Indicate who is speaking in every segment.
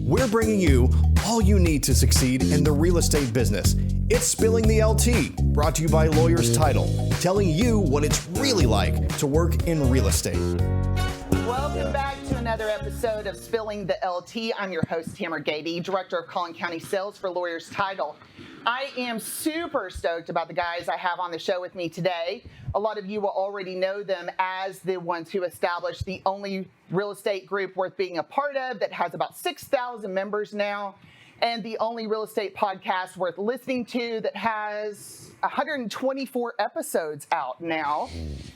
Speaker 1: we're bringing you all you need to succeed in the real estate business. It's Spilling the LT, brought to you by Lawyers Title, telling you what it's really like to work in real estate.
Speaker 2: Welcome back to another episode of Spilling the LT. I'm your host, Tamera Gaede, Director of Collin County Sales for Lawyers Title. I am super stoked about the guys I have on the show with me today. A lot of you will already know them as the ones who established the only real estate group worth being a part of that has about 6,000 members now, and the only real estate podcast worth listening to that has 124 episodes out now.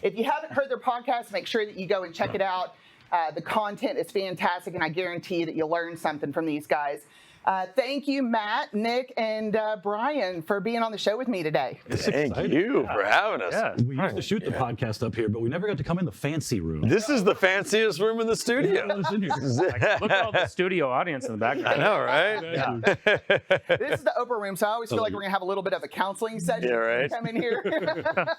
Speaker 2: If you haven't heard their podcast, make sure that you go and check it out. The content is fantastic, and I guarantee that you'll learn something from these guys. Thank you, Matt, Nick, and Brian for being on the show with me today.
Speaker 3: Thank you for having us.
Speaker 4: Yeah, we used to shoot the podcast up here, but we never got to come in the fancy room.
Speaker 3: This is the fanciest room in the studio.
Speaker 4: Yeah,
Speaker 5: Like, look at all the studio audience in the background.
Speaker 3: I know, right?
Speaker 2: Yeah. This is the Oprah room, so I always feel like we're going to have a little bit of a counseling session
Speaker 3: Yeah, right.
Speaker 2: when we come in here.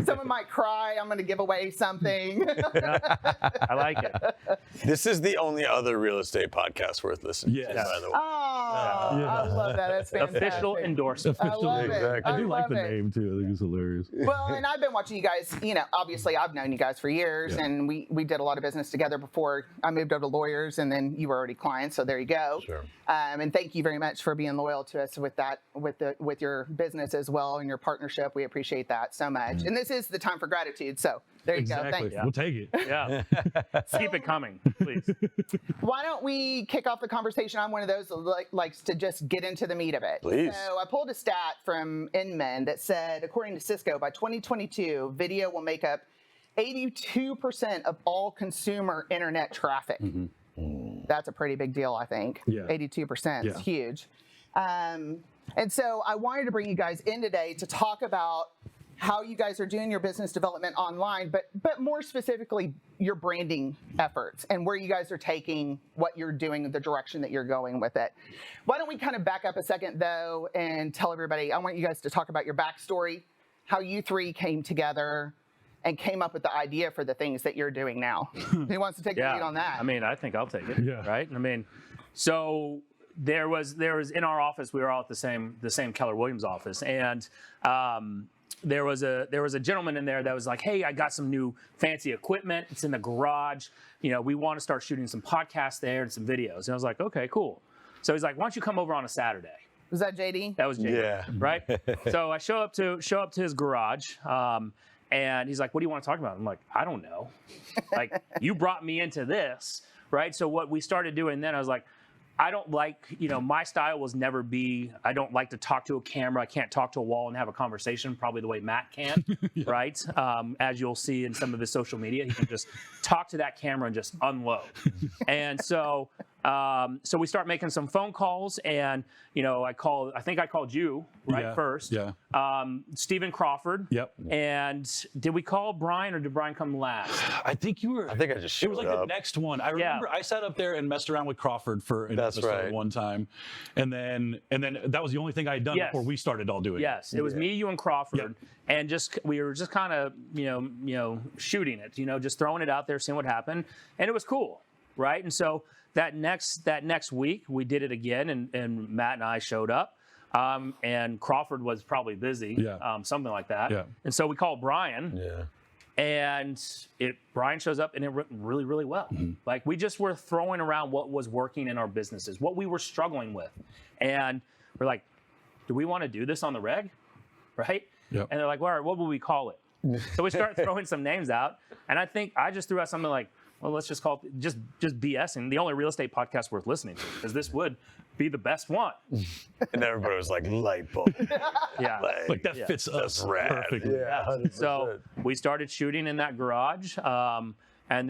Speaker 2: Someone might cry. I'm going to give away something.
Speaker 5: I like it.
Speaker 3: This is the only other real estate podcast worth listening
Speaker 4: Yes.
Speaker 3: to, by the way.
Speaker 2: Oh,
Speaker 4: Yeah.
Speaker 2: I love that. That's fantastic.
Speaker 5: Official endorsement.
Speaker 2: I love it.
Speaker 3: Exactly.
Speaker 4: I do like
Speaker 2: love
Speaker 4: the
Speaker 2: it.
Speaker 4: name too. I think it's hilarious.
Speaker 2: Well, and I've been watching you guys, obviously I've known you guys for years,
Speaker 4: Yeah.
Speaker 2: and we did a lot of business together before I moved over to Lawyers, and then you were already clients, so there you go.
Speaker 3: Sure.
Speaker 2: And thank you very much for being loyal to us with that, with your business as well and your partnership. We appreciate that so much. And this is the time for gratitude, so there you go.
Speaker 4: Exactly.
Speaker 2: Thanks.
Speaker 4: We'll take it.
Speaker 5: Yeah. Keep it coming, please.
Speaker 2: Why don't we kick off the conversation? I'm one of those that likes to just get into the meat of it.
Speaker 3: Please.
Speaker 2: So I pulled a stat from Inman that said, according to Cisco, by 2022, video will make up 82% of all consumer internet traffic. That's a pretty big deal, I think.
Speaker 4: Yeah.
Speaker 2: 82% is
Speaker 4: Yeah.
Speaker 2: huge. And so I wanted to bring you guys in today to talk about how you guys are doing your business development online, but more specifically, your branding efforts and where you guys are taking what you're doing, the direction that you're going with it. Why don't we kind of back up a second, though, and tell everybody, I want you guys to talk about your backstory, how you three came together and came up with the idea for the things that you're doing now. Who wants to take the lead on that?
Speaker 5: I mean, I think I'll take it.
Speaker 4: Yeah.
Speaker 5: Right. I mean, so there was in our office. We were all at the same Keller Williams office, and there was a gentleman in there that was like, "Hey, I got some new fancy equipment. It's in the garage. We want to start shooting some podcasts there and some videos." And I was like, "Okay, cool." So he's like, "Why don't you come over on a Saturday?"
Speaker 2: Was that JD?
Speaker 5: That was Jay.
Speaker 3: Yeah.
Speaker 5: Right. So I show up to his garage, and he's like, "What do you want to talk about?" I'm like, "I don't know. Like, you brought me into this, right?" So what we started doing then, I was like, I don't like, my style was never be, I don't like to talk to a camera. I can't talk to a wall and have a conversation probably the way Matt can, right? As you'll see in some of his social media, he can just talk to that camera and just unload. And so we start making some phone calls, and, I think I called you first.
Speaker 4: Yeah.
Speaker 5: Stephen Crawford.
Speaker 4: Yep.
Speaker 5: And did we call Brian, or did Brian come last?
Speaker 4: I think you were.
Speaker 3: I think I just showed
Speaker 4: It was like
Speaker 3: up.
Speaker 4: the next one. I remember I sat up there and messed around with Crawford for an
Speaker 3: That's
Speaker 4: episode
Speaker 3: right.
Speaker 4: one time, and then that was the only thing I had done
Speaker 5: Yes.
Speaker 4: before we started all doing it.
Speaker 5: Yes, it was me, you, and Crawford,
Speaker 4: Yep.
Speaker 5: and we were just kind of shooting it, just throwing it out there, seeing what happened, and it was cool, right? And so that next week we did it again, and Matt and I showed up, and Crawford was probably busy, something like that, and so we called Brian.
Speaker 3: Yeah.
Speaker 5: And Brian shows up, and it went really, really well. Like, we just were throwing around what was working in our businesses, what we were struggling with. And we're like, do we want to do this on the reg? Right?
Speaker 4: Yep.
Speaker 5: And they're like, well, all right, what will we call it? So we start throwing some names out. And I think I just threw out something like, well, let's just call it just BS, and the only real estate podcast worth listening to, because this would be the best one.
Speaker 3: And everybody was like, light bulb.
Speaker 5: Yeah.
Speaker 4: Like that fits us
Speaker 3: rad.
Speaker 4: perfectly.
Speaker 3: Yeah. 100%.
Speaker 5: So we started shooting in that garage, and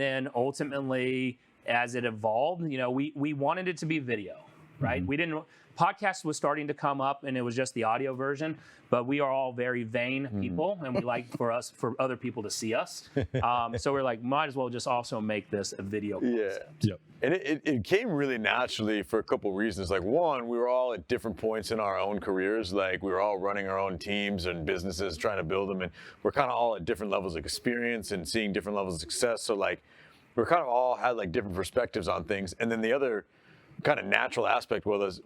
Speaker 5: then ultimately, as it evolved, we wanted it to be video, right? We didn't. Podcast was starting to come up, and it was just the audio version. But we are all very vain people, and we like for other people to see us. So we're like, might as well just also make this a video concept.
Speaker 4: Yep.
Speaker 3: And it came really naturally for a couple reasons. Like, one, we were all at different points in our own careers. Like, we were all running our own teams and businesses, trying to build them. And we're kind of all at different levels of experience and seeing different levels of success. So, like, we're kind of all had, like, different perspectives on things. And then the other kind of natural aspect was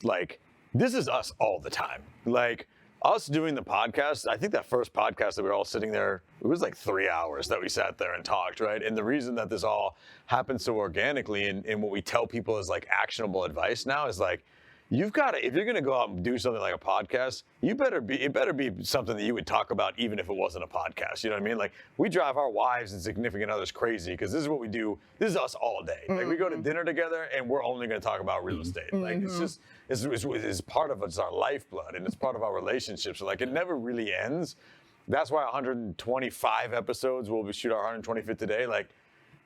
Speaker 3: like, this is us all the time. Like, us doing the podcast, I think that first podcast that we were all sitting there, it was like 3 hours that we sat there and talked, right? And the reason that this all happens so organically and what we tell people is like actionable advice now is like, you've got to, if you're going to go out and do something like a podcast, it better be something that you would talk about even if it wasn't a podcast. You know what I mean? Like, we drive our wives and significant others crazy because this is what we do. This is us all day. Like, we go to dinner together and we're only going to talk about real estate. Like, it's just, it's part of it's our lifeblood and it's part of our relationships. So, like, it never really ends. That's why 125 episodes, we'll shoot our 125th today. Like,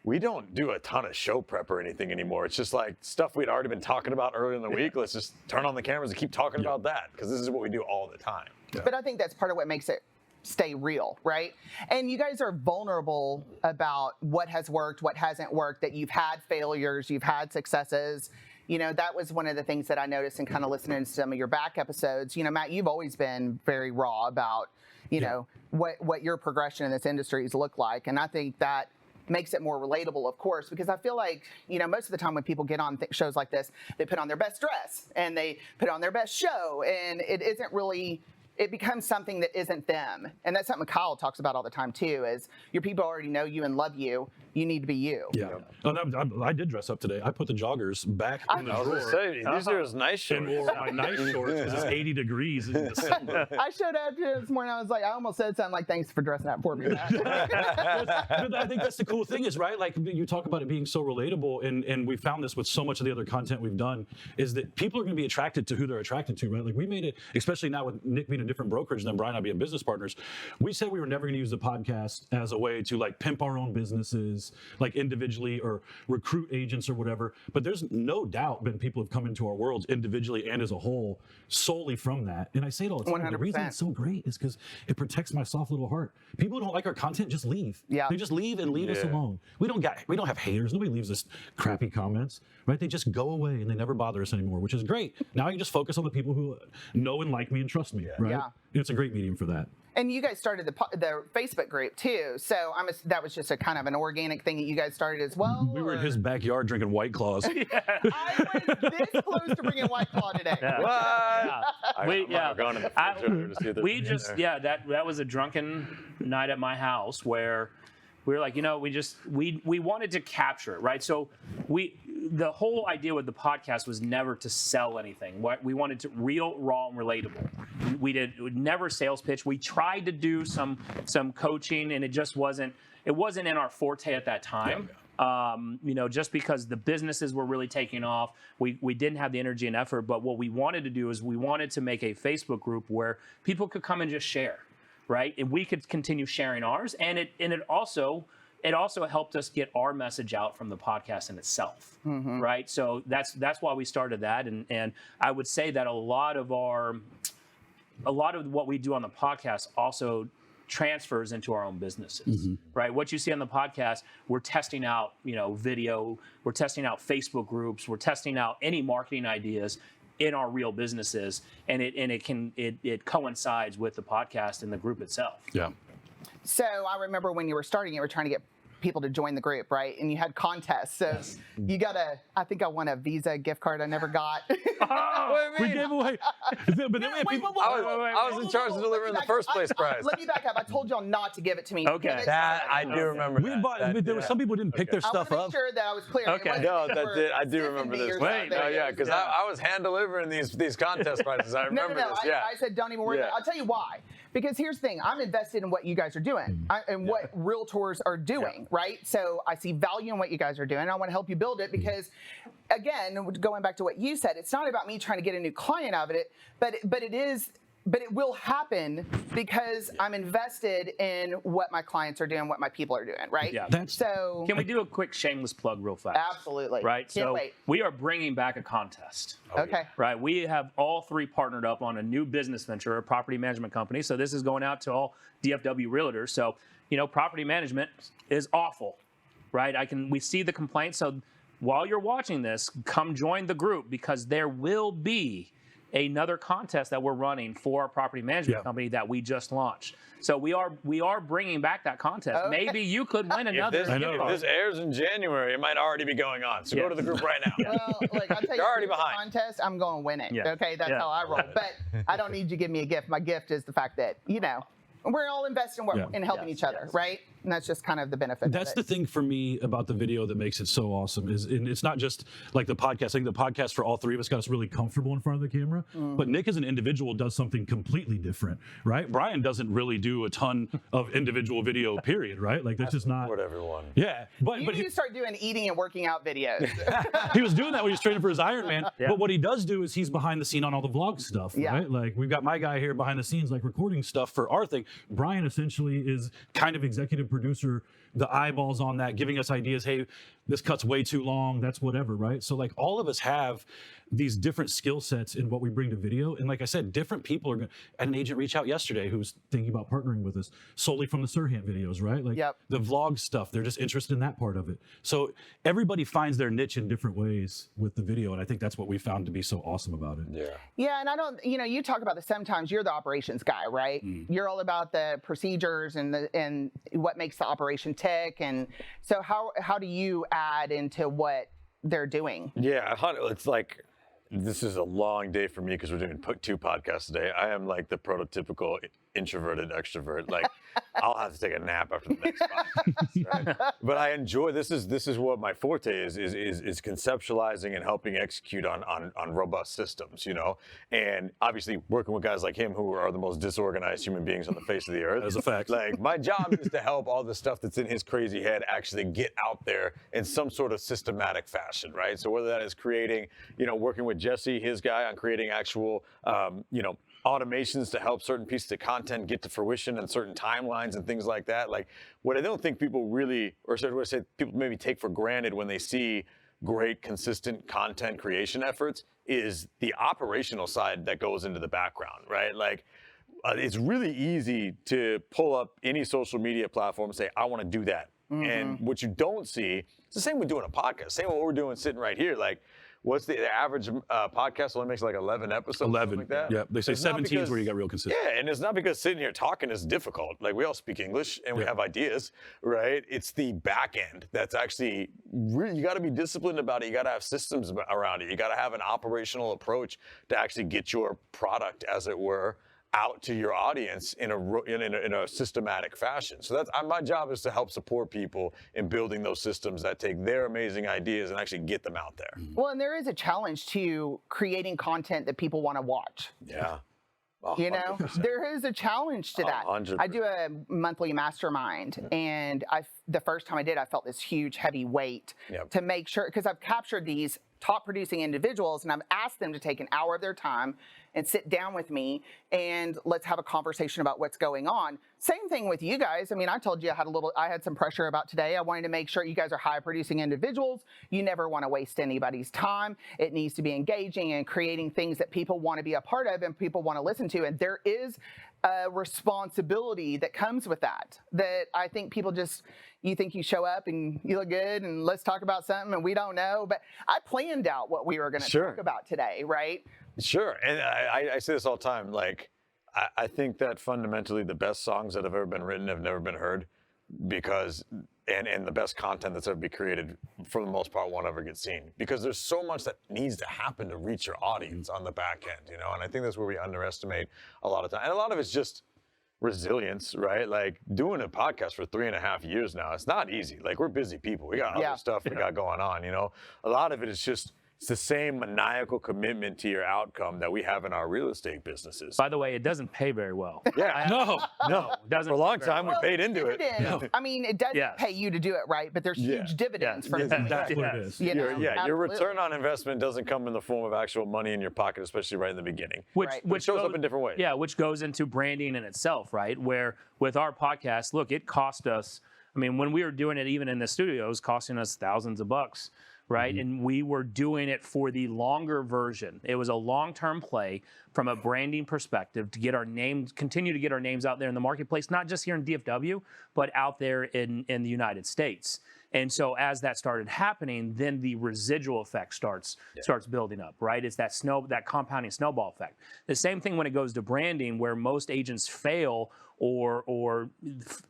Speaker 3: we don't do a ton of show prep or anything anymore. It's just like stuff we'd already been talking about earlier in the week. Let's just turn on the cameras and keep talking about that because this is what we do all the time.
Speaker 2: But I think that's part of what makes it stay real, right? And you guys are vulnerable about what has worked, what hasn't worked, that you've had failures, you've had successes. You know, that was one of the things that I noticed in kind of listening to some of your back episodes. You know, Matt, you've always been very raw about, you know, what your progression in this industry has looked like. And I think that makes it more relatable, of course, because I feel like, you know, most of the time when people get on shows like this, they put on their best dress and they put on their best show, and it isn't really, it becomes something that isn't them. And that's something Kyle talks about all the time too, is your people already know you and love you. You need to be you.
Speaker 4: Yeah. I did dress up today. I put the joggers back in the drawer.
Speaker 3: These are his nice shorts.
Speaker 4: And wore my nice shorts because it's 80 degrees in December.
Speaker 2: I showed up here this morning. I was like, I almost said something like, "Thanks for dressing up for me, Matt."
Speaker 4: But I think that's the cool thing is, right? Like, you talk about it being so relatable, and we found this with so much of the other content we've done, is that people are going to be attracted to who they're attracted to, right? Like, we made it, especially now with Nick being a different brokerage than Brian and I being business partners, we said we were never going to use the podcast as a way to like pimp our own businesses, like individually or recruit agents or whatever. But there's no doubt been people have come into our worlds individually and as a whole solely from that. And I say it all the time.
Speaker 2: 100%.
Speaker 4: The reason it's so great is because it protects my soft little heart. People who don't like our content just leave.
Speaker 2: Yeah.
Speaker 4: They just leave and leave us alone. We don't have haters. Nobody leaves us crappy comments, right? They just go away and they never bother us anymore, which is great. Now I can just focus on the people who know and like me and trust me, right?
Speaker 2: Yeah.
Speaker 4: It's a great medium for that.
Speaker 2: And you guys started the Facebook group too, so that was just a kind of an organic thing that you guys started as well.
Speaker 4: We were in his backyard drinking White Claws.
Speaker 2: I was this close to bringing White Claw today.
Speaker 5: That was a drunken night at my house where we were like, you know, we wanted to capture it, right? So the whole idea with the podcast was never to sell anything. We wanted to real, raw, and relatable. We never sales pitch. We tried to do some coaching, and it just wasn't in our forte at that time. You know, just because the businesses were really taking off, we didn't have the energy and effort. But what we wanted to do is we wanted to make a Facebook group where people could come and just share, right? And we could continue sharing ours, and it also helped us get our message out from the podcast in itself, right? So that's why we started that, and I would say that a lot of what we do on the podcast also transfers into our own businesses, right? What you see on the podcast, we're testing out, you know, video, we're testing out Facebook groups, we're testing out any marketing ideas in our real businesses, and it coincides with the podcast and the group itself.
Speaker 4: Yeah.
Speaker 2: So I remember when you were starting, you were trying to get people to join the group, right? And you had contests. So you got I think I won a Visa gift card I never got.
Speaker 4: We gave away. But then we had people.
Speaker 3: I was in charge of delivering the first place prize.
Speaker 2: Let me back up. I told y'all not to give it to me.
Speaker 5: Okay.
Speaker 3: That I do remember.
Speaker 4: There were some people who didn't pick their stuff
Speaker 2: I want to
Speaker 4: up.
Speaker 2: make sure that I was clear.
Speaker 5: Okay.
Speaker 3: No, I do remember this.
Speaker 5: Wait,
Speaker 3: No, yeah, because I was hand delivering these contest prizes. I remember this. Yeah.
Speaker 2: I said don't even worry about it. I'll tell you why. Because here's the thing, I'm invested in what you guys are doing and what realtors are doing, right? So I see value in what you guys are doing. I want to help you build it because, again, going back to what you said, it's not about me trying to get a new client out of it, but it will happen because I'm invested in what my clients are doing, what my people are doing, right?
Speaker 5: Yeah.
Speaker 2: So
Speaker 5: Can we do a quick shameless plug real fast?
Speaker 2: Absolutely.
Speaker 5: Right?
Speaker 2: Can't wait.
Speaker 5: We are bringing back a contest.
Speaker 2: Okay.
Speaker 5: Right. We have all three partnered up on a new business venture, a property management company. So this is going out to all DFW realtors. So, you know, property management is awful, right? We see the complaints. So while you're watching this, come join the group because there will be another contest that we're running for our property management company that we just launched. So we are bringing back that contest.
Speaker 2: Okay.
Speaker 5: Maybe you could win another.
Speaker 3: If this airs in January, it might already be going on. So go to the group right now.
Speaker 2: Well, like I'll tell you,
Speaker 3: You're already
Speaker 2: if it's a
Speaker 3: behind.
Speaker 2: contest, I'm going to win it.
Speaker 5: Yeah.
Speaker 2: Okay, that's
Speaker 5: Yeah.
Speaker 2: how I roll. But I don't need you to give me a gift. My gift is the fact that, we're all investing in helping each other, right? And that's just kind of the benefit.
Speaker 4: That's
Speaker 2: of
Speaker 4: the
Speaker 2: it.
Speaker 4: thing for me about the video that makes it so awesome is, and it's not just like the podcast. I think the podcast for all three of us got us really comfortable in front of the camera. But Nick as an individual does something completely different, right? Brian doesn't really do a ton of individual video, period, right? Like that's just not.
Speaker 3: Support everyone.
Speaker 4: Yeah, but
Speaker 2: You need to start doing eating and working out videos.
Speaker 4: he was doing that when he was training for his Ironman. But what he does do is he's behind the scene on all the vlog stuff, right? Like we've got my guy here behind the scenes, like recording stuff for our thing. Brian essentially is kind of executive producer, the eyeballs on that, giving us ideas. Hey, this cut's way too long. That's whatever, right? So like all of us have these different skill sets in what we bring to video. And like I said, different people are going to, an agent reached out yesterday who was thinking about partnering with us solely from the Sirhan videos, right? Like the vlog stuff, they're just interested in that part of it. So everybody finds their niche in different ways with the video. And I think that's what we found to be so awesome about it.
Speaker 3: Yeah.
Speaker 2: Yeah, and I don't, you talk about this sometimes. You're the operations guy, right? You're all about the procedures and what makes the operation tick. And so how do you add into what they're doing?
Speaker 3: Yeah, it's like, this is a long day for me because we're doing 2 podcasts today. I am like the prototypical introverted extrovert. Like I'll have to take a nap after the next podcast, right? But I enjoy this is what my forte is conceptualizing and helping execute on robust systems, and obviously working with guys like him who are the most disorganized human beings on the face of the earth.
Speaker 4: That's a fact.
Speaker 3: Like my job is to help all the stuff that's in his crazy head actually get out there in some sort of systematic fashion, right? So whether that is creating, working with Jesse, his guy, on creating actual, automations to help certain pieces of content get to fruition and certain timelines and things like that. Like what I don't think people really, or what I say people maybe take for granted when they see great, consistent content creation efforts is the operational side that goes into the background, right? Like it's really easy to pull up any social media platform and say, I want to do that. And what you don't see, it's the same with doing a podcast, same with what we're doing sitting right here. Like, what's the average podcast only makes like 11 episodes?
Speaker 4: 11,
Speaker 3: like that?
Speaker 4: yeah. They say 17 is where you got real consistent.
Speaker 3: Yeah, and it's not because sitting here talking is difficult. Like we all speak English and we have ideas, right? It's the back end that's actually really, you got to be disciplined about it. You got to have systems around it. You got to have an operational approach to actually get your product, as it were, out to your audience in a systematic fashion. So that's my job is to help support people in building those systems that take their amazing ideas and actually get them out there.
Speaker 2: Well, and there is a challenge to creating content that people want to watch.
Speaker 3: Yeah.
Speaker 2: 100%. There is a challenge to that.
Speaker 3: 100%.
Speaker 2: I do a monthly mastermind, and the first time I did, I felt this huge, heavy weight to make sure, because I've captured these top producing individuals and I've asked them to take an hour of their time and sit down with me and let's have a conversation about what's going on. Same thing with you guys. I mean, I told you I had some pressure about today. I wanted to make sure you guys are high producing individuals. You never want to waste anybody's time. It needs to be engaging and creating things that people want to be a part of and people want to listen to. And there is a responsibility that comes with that I think people you think you show up and you look good and let's talk about something and we don't know. But I planned out what we were going to talk about today, right?
Speaker 3: Sure. And I say this all the time. Like, I think that fundamentally the best songs that have ever been written have never been heard because, and the best content that's ever been created for the most part won't ever get seen because there's so much that needs to happen to reach your audience on the back end, and I think that's where we underestimate a lot of time. And a lot of it's just resilience, right? Like doing a podcast for 3.5 years now, it's not easy. Like we're busy people. We got other stuff we got going on, A lot of it is just, it's the same maniacal commitment to your outcome that we have in our real estate businesses.
Speaker 5: By the way, it doesn't pay very well.
Speaker 3: Yeah, no.
Speaker 5: It doesn't.
Speaker 3: For a long time, we paid into it.
Speaker 2: I mean, it doesn't pay you to do it, right? But there's huge dividends from doing
Speaker 4: That's
Speaker 2: it.
Speaker 4: what it is.
Speaker 3: Your return on investment doesn't come in the form of actual money in your pocket, especially right in the beginning.
Speaker 5: Which
Speaker 3: shows up in different ways.
Speaker 5: Yeah, which goes into branding in itself, right? Where with our podcast, look, it cost us, I mean, when we were doing it even in the studio, it was costing us thousands of bucks. Right. And we were doing it for the longer version. It was a long-term play from a branding perspective to get our names, continue to get our names out there in the marketplace, not just here in DFW, but out there in the United States. And so as that started happening, then the residual effect starts building up, right? It's that compounding snowball effect. The same thing when it goes to branding, where most agents fail or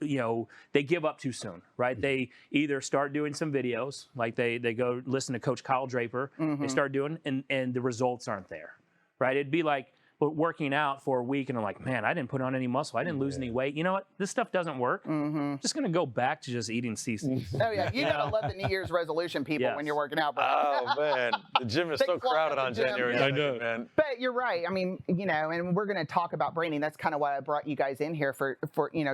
Speaker 5: they give up too soon, right? They either start doing some videos, like they go listen to Coach Kyle Draper, they start doing, and the results aren't there, right? It'd be like working out for a week and I'm like, man, I didn't put on any muscle. I didn't lose any weight. You know what? This stuff doesn't work. I'm just going to go back to just eating seasons.
Speaker 2: Oh, yeah. You got to love the New Year's resolution people when you're working out, bro.
Speaker 3: Oh, man. The gym is so crowded on January 2nd, man.
Speaker 2: But you're right. I mean, and we're going to talk about branding. That's kind of why I brought you guys in here for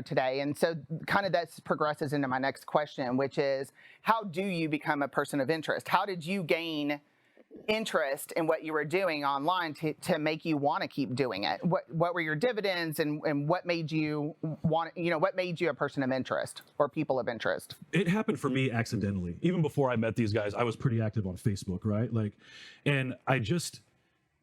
Speaker 2: today. And so kind of that progresses into my next question, which is, how do you become a person of interest? How did you gain interest in what you were doing online to make you want to keep doing it? What were your dividends, and what made you what made you a person of interest or people of interest?
Speaker 4: It happened for me accidentally. Even before I met these guys, I was pretty active on Facebook, right? And I just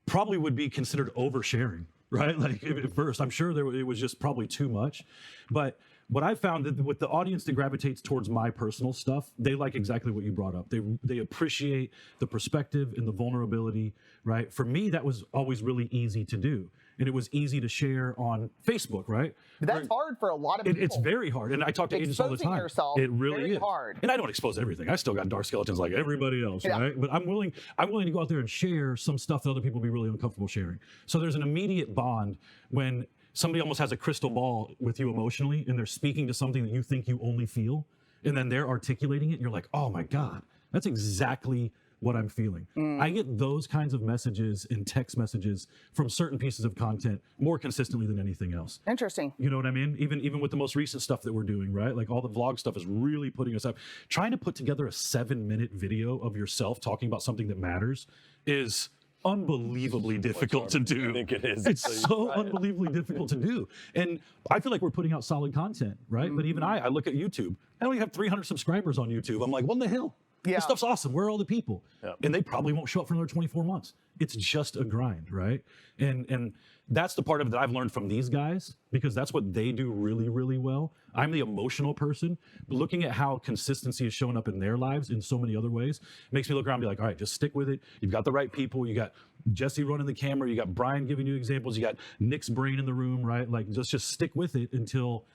Speaker 4: probably would be considered oversharing, right? Like at first, I'm sure it was just probably too much. But what I found that with the audience that gravitates towards my personal stuff, they like exactly what you brought up. They appreciate the perspective and the vulnerability, right? For me, that was always really easy to do. And it was easy to share on Facebook, right?
Speaker 2: But that's hard for a lot of people.
Speaker 4: It's very hard. And I talk to agents all the time.
Speaker 2: Exposing yourself,
Speaker 4: it really
Speaker 2: very
Speaker 4: is
Speaker 2: hard.
Speaker 4: And I don't expose everything. I still got dark skeletons like everybody else, right? But I'm willing to go out there and share some stuff that other people would be really uncomfortable sharing. So there's an immediate bond when somebody almost has a crystal ball with you emotionally, and they're speaking to something that you think you only feel, and then they're articulating it, and you're like, oh my God, that's exactly what I'm feeling. I get those kinds of messages and text messages from certain pieces of content more consistently than anything else.
Speaker 2: Interesting.
Speaker 4: You know what I mean? Even with the most recent stuff that we're doing, right? Like all the vlog stuff is really putting us up. Trying to put together a 7-minute video of yourself talking about something that matters is unbelievably difficult to do.
Speaker 3: I think it is.
Speaker 4: It's so unbelievably difficult to do. And I feel like we're putting out solid content, right? But even I look at YouTube. I only have 300 subscribers on YouTube. I'm like, what in the hell?
Speaker 2: Yeah.
Speaker 4: This stuff's awesome. Where are all the people? And they probably won't show up for another 24 months. It's just a grind, right? And that's the part of it that I've learned from these guys, because that's what they do really, really well. I'm the emotional person, but looking at how consistency is showing up in their lives in so many other ways makes me look around and be like, all right, just stick with it. You've got the right people. You got Jesse running the camera. You got Brian giving you examples. You got Nick's brain in the room, right? Like just stick with it until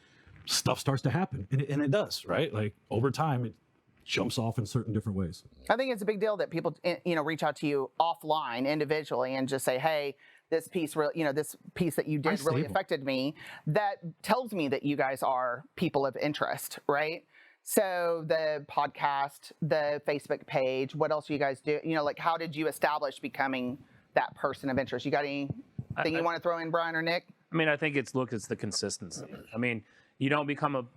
Speaker 4: stuff starts to happen. And it does, right? Like over time, it jumps off in certain different ways.
Speaker 2: I think it's a big deal that people, reach out to you offline individually and just say, hey, this piece that you did really affected me. That tells me that you guys are people of interest, right? So the podcast, the Facebook page, what else do you guys do? How did you establish becoming that person of interest? You got anything you want to throw in, Brian or Nick?
Speaker 5: I mean, I think it's the consistency. I mean, you don't become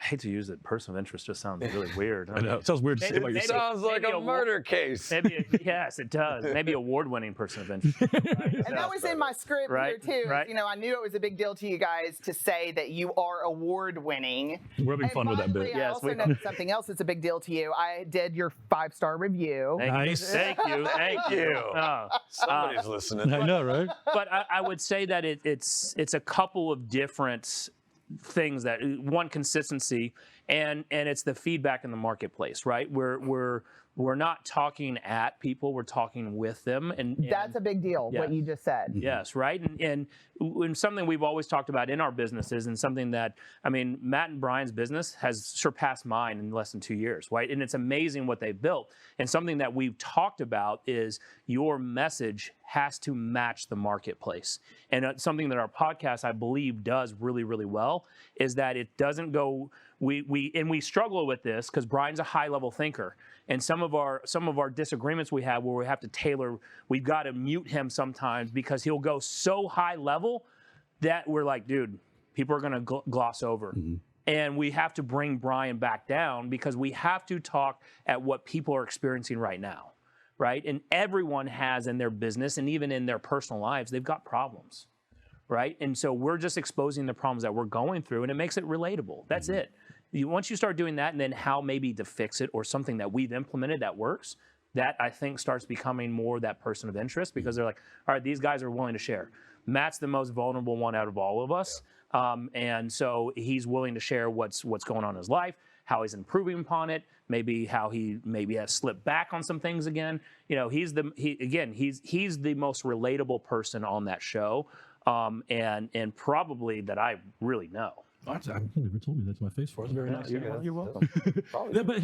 Speaker 5: I hate to use it. Person of interest just sounds really weird.
Speaker 4: I know. It sounds weird to say about
Speaker 3: It sounds like a murder case.
Speaker 5: Yes, it does. Maybe award-winning person of interest. Right?
Speaker 2: And that was in my script here too.
Speaker 5: Right.
Speaker 2: I knew it was a big deal to you guys to say that you are award-winning.
Speaker 4: We're having fun with that bit.
Speaker 2: I also know something else that's a big deal to you. I did your 5-star review.
Speaker 4: Nice.
Speaker 5: Thank you.
Speaker 3: Somebody's listening.
Speaker 4: I know, right?
Speaker 5: But I would say that it's a couple of different things. That one, consistency, and it's the feedback in the marketplace, right? We're not talking at people, we're talking with them, and
Speaker 2: that's a big deal. What you just said.
Speaker 5: Yes, right. And something we've always talked about in our businesses, and something that, Matt and Brian's business has surpassed mine in less than 2 years, right? And it's amazing what they've built. And something that we've talked about is your message has to match the marketplace. And something that our podcast, I believe, does really, really well is that it doesn't go. We struggle with this because Brian's a high-level thinker, and some of our disagreements we have where we have to tailor. We've got to mute him sometimes because he'll go so high level that we're like, dude, people are going to gloss over. Mm-hmm. And we have to bring Brian back down because we have to talk at what people are experiencing right now, right? And everyone has in their business and even in their personal lives, they've got problems, right? And so we're just exposing the problems that we're going through, and it makes it relatable. That's it. Once you start doing that, and then how maybe to fix it or something that we've implemented that works, that I think starts becoming more that person of interest because they're like, all right, these guys are willing to share. Matt's the most vulnerable one out of all of us. And so he's willing to share what's going on in his life, how he's improving upon it, maybe how he maybe has slipped back on some things again. You know, he's the most relatable person on that show, and probably that I really know.
Speaker 4: You never told me that to my face for. It's very nice. You're welcome. Yeah, but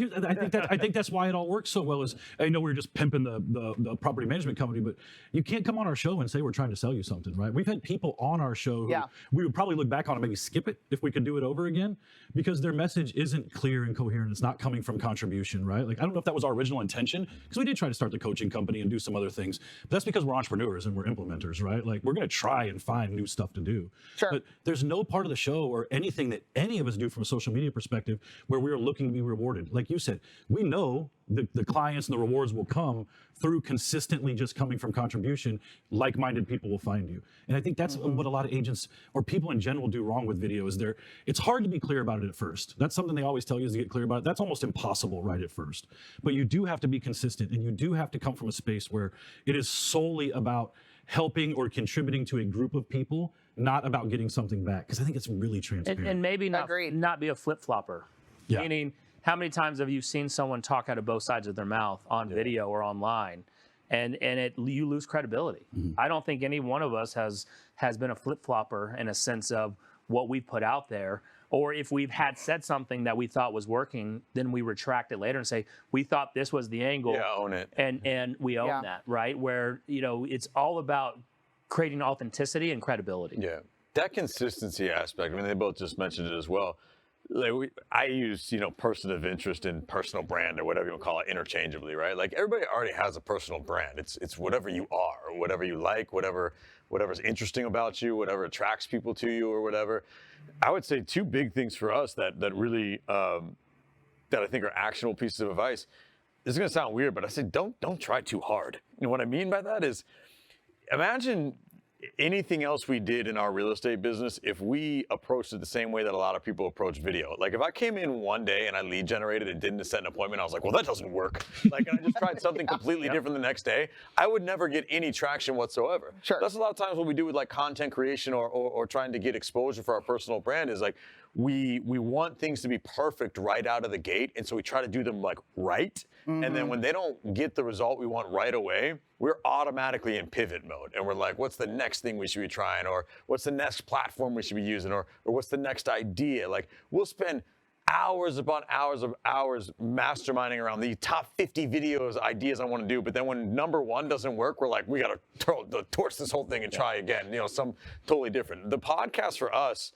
Speaker 4: I think that's why it all works so well. Is I know we're just pimping the property management company, but you can't come on our show and say we're trying to sell you something, right? We've had people on our show who we would probably look back on and maybe skip it if we could do it over again, because their message isn't clear and coherent. It's not coming from contribution, right? Like I don't know if that was our original intention, because we did try to start the coaching company and do some other things, but that's because we're entrepreneurs and we're implementers, right? Like we're going to try and find new stuff to do.
Speaker 2: Sure. But
Speaker 4: there's no part of the show or anything that any of us do from a social media perspective where we're looking to be rewarded. Like you said, we know the clients and the rewards will come through consistently just coming from contribution. Like-minded people will find you. And I think that's what a lot of agents or people in general do wrong with video is it's hard to be clear about it at first. That's something they always tell you is to get clear about it. That's almost impossible right at first. But you do have to be consistent, and you do have to come from a space where it is solely about helping or contributing to a group of people, not about getting something back, because I think it's really transparent.
Speaker 5: And maybe not be a flip-flopper.
Speaker 4: Yeah.
Speaker 5: Meaning, how many times have you seen someone talk out of both sides of their mouth on video or online, and you lose credibility? I don't think any one of us has been a flip-flopper in a sense of what we put out there. Or if we've had said something that we thought was working, then we retract it later and say, we thought this was the angle.
Speaker 3: Yeah, own it.
Speaker 5: And we own that, right? Where, you know, it's all about creating authenticity and credibility.
Speaker 3: Yeah, that consistency aspect, I mean, they both just mentioned it as well. Like I use, you know, person of interest and personal brand or whatever you want to call it interchangeably, right? Like everybody already has a personal brand. It's whatever you are, or whatever you like, whatever's interesting about you, whatever attracts people to you or whatever. I would say two big things for us that really, that I think are actionable pieces of advice. This is going to sound weird, but I say don't try too hard. And what I mean by that is, imagine anything else we did in our real estate business if we approached it the same way that a lot of people approach video. Like if I came in one day and I lead generated and didn't set an appointment, I was like, well, that doesn't work. Like, and I just tried something completely different the next day, I would never get any traction whatsoever.
Speaker 2: Sure.
Speaker 3: That's a lot of times what we do with like content creation or trying to get exposure for our personal brand is like, we want things to be perfect right out of the gate, and so we try to do them like right. And then when they don't get the result we want right away, we're automatically in pivot mode, and we're like, what's the next thing we should be trying, or what's the next platform we should be using, or what's the next idea? Like we'll spend hours upon hours of hours masterminding around the top 50 videos, ideas I want to do, but then when number one doesn't work, we're like, we got to torch this whole thing and try again. You know, some totally different. The podcast for us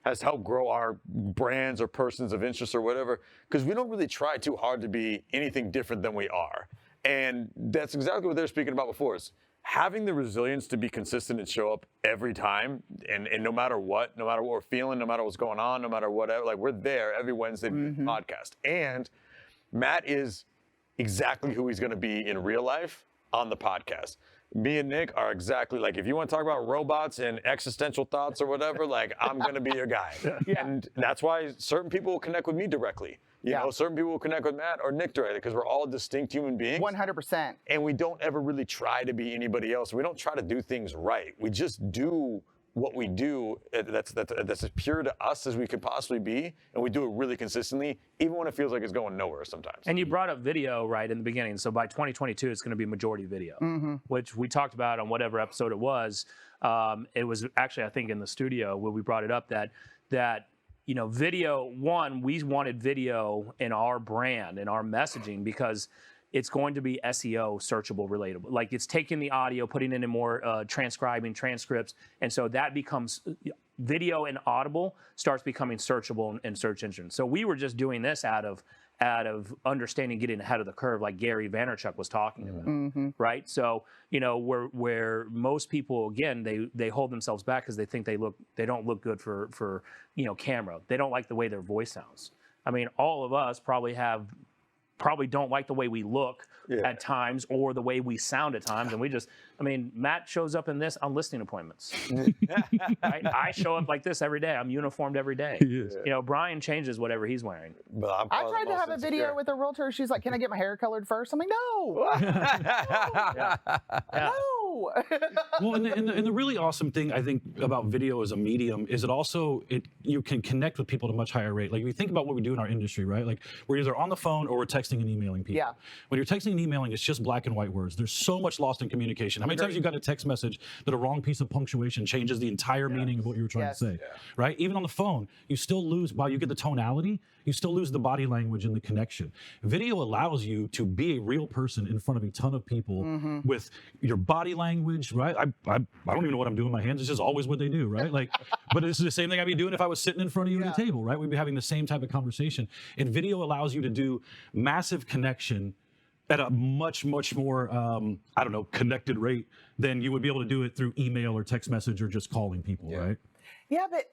Speaker 3: has helped grow our brands or persons of interest or whatever, because we don't really try too hard to be anything different than we are. And that's exactly what they're speaking about before, is having the resilience to be consistent and show up every time, and no matter what we're feeling, no matter what's going on, no matter whatever, like we're there every Wednesday podcast. And Matt is exactly who he's going to be in real life on the podcast. Me and Nick are exactly like, if you want to talk about robots and existential thoughts or whatever, like I'm going to be your guy. And that's why certain people will connect with me directly. You know, certain people will connect with Matt or Nick directly, because we're all distinct human beings.
Speaker 2: 100%.
Speaker 3: And we don't ever really try to be anybody else. We don't try to do things right. We just do what we do that's as pure to us as we could possibly be, and we do it really consistently, even when it feels like it's going nowhere sometimes.
Speaker 5: And you brought up video right in the beginning. So by 2022, it's going to be majority video, which we talked about on whatever episode it was. It was actually, I think, in the studio where we brought it up that you know, video, we wanted video in our brand, in our messaging, because it's going to be SEO searchable, relatable. Like it's taking the audio, putting it in more transcribing transcripts. And so that becomes video and audible starts becoming searchable in search engines. So we were just doing this out of understanding, getting ahead of the curve, like Gary Vaynerchuk was talking about, right? So, you know, where most people, again, they hold themselves back because they think they don't look good for you know, camera. They don't like the way their voice sounds. I mean, all of us probably don't like the way we look at times or the way we sound at times. And Matt shows up in this on listing appointments. Right? I show up like this every day. I'm uniformed every day. You know, Brian changes whatever he's wearing.
Speaker 3: But
Speaker 2: I tried to have a video with a realtor. She's like, can I get my hair colored first? I'm like, no. No. no.
Speaker 4: Well, and the really awesome thing I think about video as a medium is you can connect with people at a much higher rate. Like if you think about what we do in our industry, right? Like we're either on the phone or we're texting and emailing people.
Speaker 2: Yeah.
Speaker 4: When you're texting and emailing, it's just black and white words. There's so much lost in communication. How many times you got a text message that a wrong piece of punctuation changes the entire meaning of what you were trying to say, right? Even on the phone, you still lose, while you get the tonality, you still lose the body language and the connection. Video allows you to be a real person in front of a ton of people with your body language, right? I don't even know what I'm doing with my hands. It's just always what they do, right? Like, but it's the same thing I'd be doing if I was sitting in front of you at a table, right? We'd be having the same type of conversation. And video allows you to do massive connection at a much more, connected rate than you would be able to do it through email or text message or just calling people, right?
Speaker 2: Yeah, but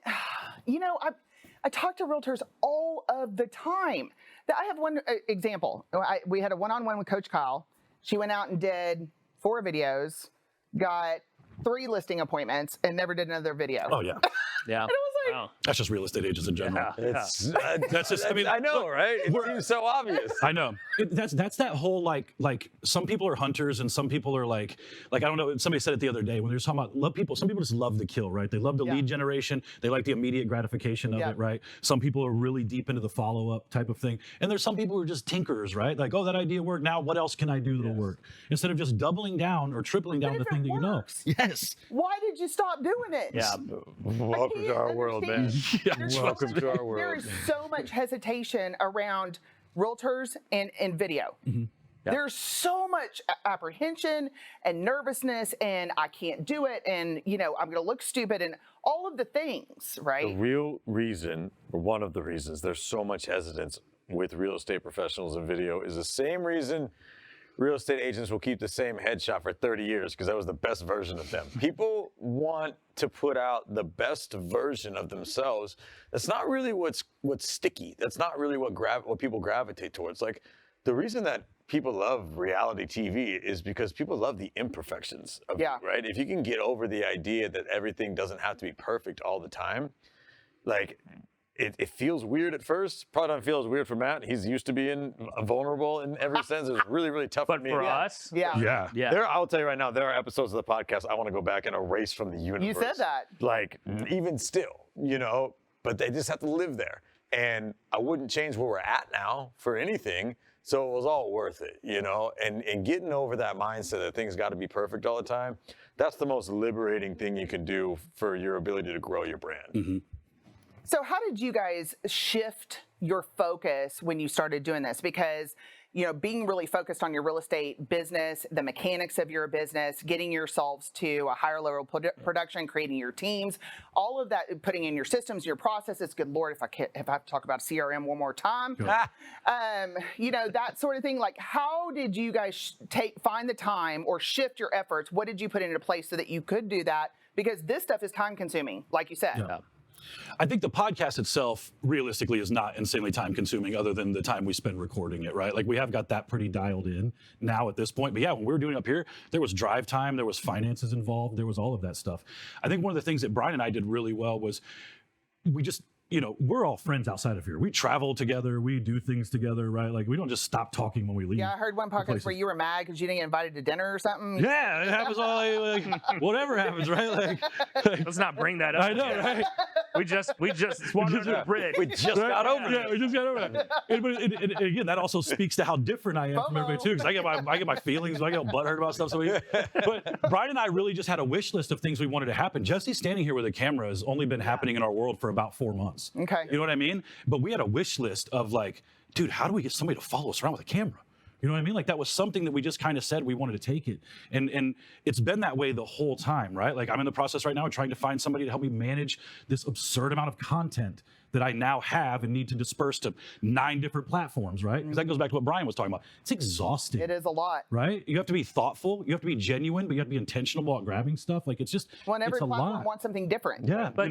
Speaker 2: I talk to realtors all of the time. I have one example. We had a one-on-one with Coach Kyle. She went out and did 4 videos, got 3 listing appointments, and never did another video.
Speaker 4: Oh, yeah.
Speaker 5: Yeah.
Speaker 2: And it was like,
Speaker 4: That's just real estate agents in general.
Speaker 3: That's just, I know, right? It seems so obvious.
Speaker 4: I know. That's that whole like some people are hunters and some people are like I don't know. Somebody said it the other day when they were talking about love people. Some people just love the kill, right? They love the lead generation. They like the immediate gratification of it, right? Some people are really deep into the follow-up type of thing. And there's some people who are just tinkerers, right? Like, oh, that idea worked. Now what else can I do that'll work? Instead of just doubling down or tripling down the thing that you know. Yes.
Speaker 2: Why did you stop doing it?
Speaker 5: Yeah.
Speaker 3: Welcome to our world, man. Welcome to our world.
Speaker 2: There is so much hesitation around realtors and video. There's so much apprehension and nervousness and I can't do it and I'm going to look stupid and all of the things, right?
Speaker 3: The real reason, or one of the reasons there's so much hesitance with real estate professionals in video is the same reason real estate agents will keep the same headshot for 30 years because that was the best version of them. People want to put out the best version of themselves. That's not really what's sticky. That's not really what people gravitate towards. Like the reason that people love reality TV is because people love the imperfections of it, right? If you can get over the idea that everything doesn't have to be perfect all the time, like it feels weird at first. Probably don't feel as weird for Matt. He's used to being vulnerable in every sense. It was really, really tough for me.
Speaker 5: For us,
Speaker 3: I'll tell you right now, there are episodes of the podcast I want to go back and erase from the universe.
Speaker 2: You said that.
Speaker 3: Like, even still, but they just have to live there. And I wouldn't change where we're at now for anything. So it was all worth it, and getting over that mindset that things got to be perfect all the time. That's the most liberating thing you can do for your ability to grow your brand.
Speaker 2: So how did you guys shift your focus when you started doing this? Because, being really focused on your real estate business, the mechanics of your business, getting yourselves to a higher level production, creating your teams, all of that, putting in your systems, your processes. Good Lord, if I have to talk about CRM one more time, that sort of thing. Like, how did you guys find the time or shift your efforts? What did you put into place so that you could do that? Because this stuff is time consuming, like you said.
Speaker 4: Yeah. I think the podcast itself, realistically, is not insanely time consuming other than the time we spend recording it, right? Like we have got that pretty dialed in now at this point. But yeah, when we were doing it up here, there was drive time, there was finances involved, there was all of that stuff. I think one of the things that Brian and I did really well was we just, we're all friends outside of here. We travel together, we do things together, right? Like we don't just stop talking when we leave.
Speaker 2: Yeah, I heard one podcast where you were mad because you didn't get invited to dinner or something.
Speaker 4: Yeah, it happens all like whatever happens, right? Like
Speaker 5: let's not bring that up.
Speaker 4: I know, right?
Speaker 5: We just swung under the bridge.
Speaker 3: We just got over it.
Speaker 4: Yeah, we just got over it. And again, that also speaks to how different I am from everybody too, because I get my feelings, I get butthurt about stuff. But Brian and I really just had a wish list of things we wanted to happen. Jesse standing here with a camera has only been happening in our world for about 4 months.
Speaker 2: Okay.
Speaker 4: You know what I mean? But we had a wish list of like, dude, how do we get somebody to follow us around with a camera? You know what I mean? Like that was something that we just kind of said we wanted to take it. And it's been that way the whole time, right? Like I'm in the process right now of trying to find somebody to help me manage this absurd amount of content that I now have and need to disperse to 9 different platforms, right? Because that goes back to what Brian was talking about. It's exhausting.
Speaker 2: It is a lot.
Speaker 4: Right? You have to be thoughtful. You have to be genuine, but you have to be intentional about grabbing stuff. Like it's just,
Speaker 2: well, every
Speaker 4: it's a
Speaker 2: platform
Speaker 4: lot.
Speaker 2: wants something different.
Speaker 4: Yeah.
Speaker 5: But,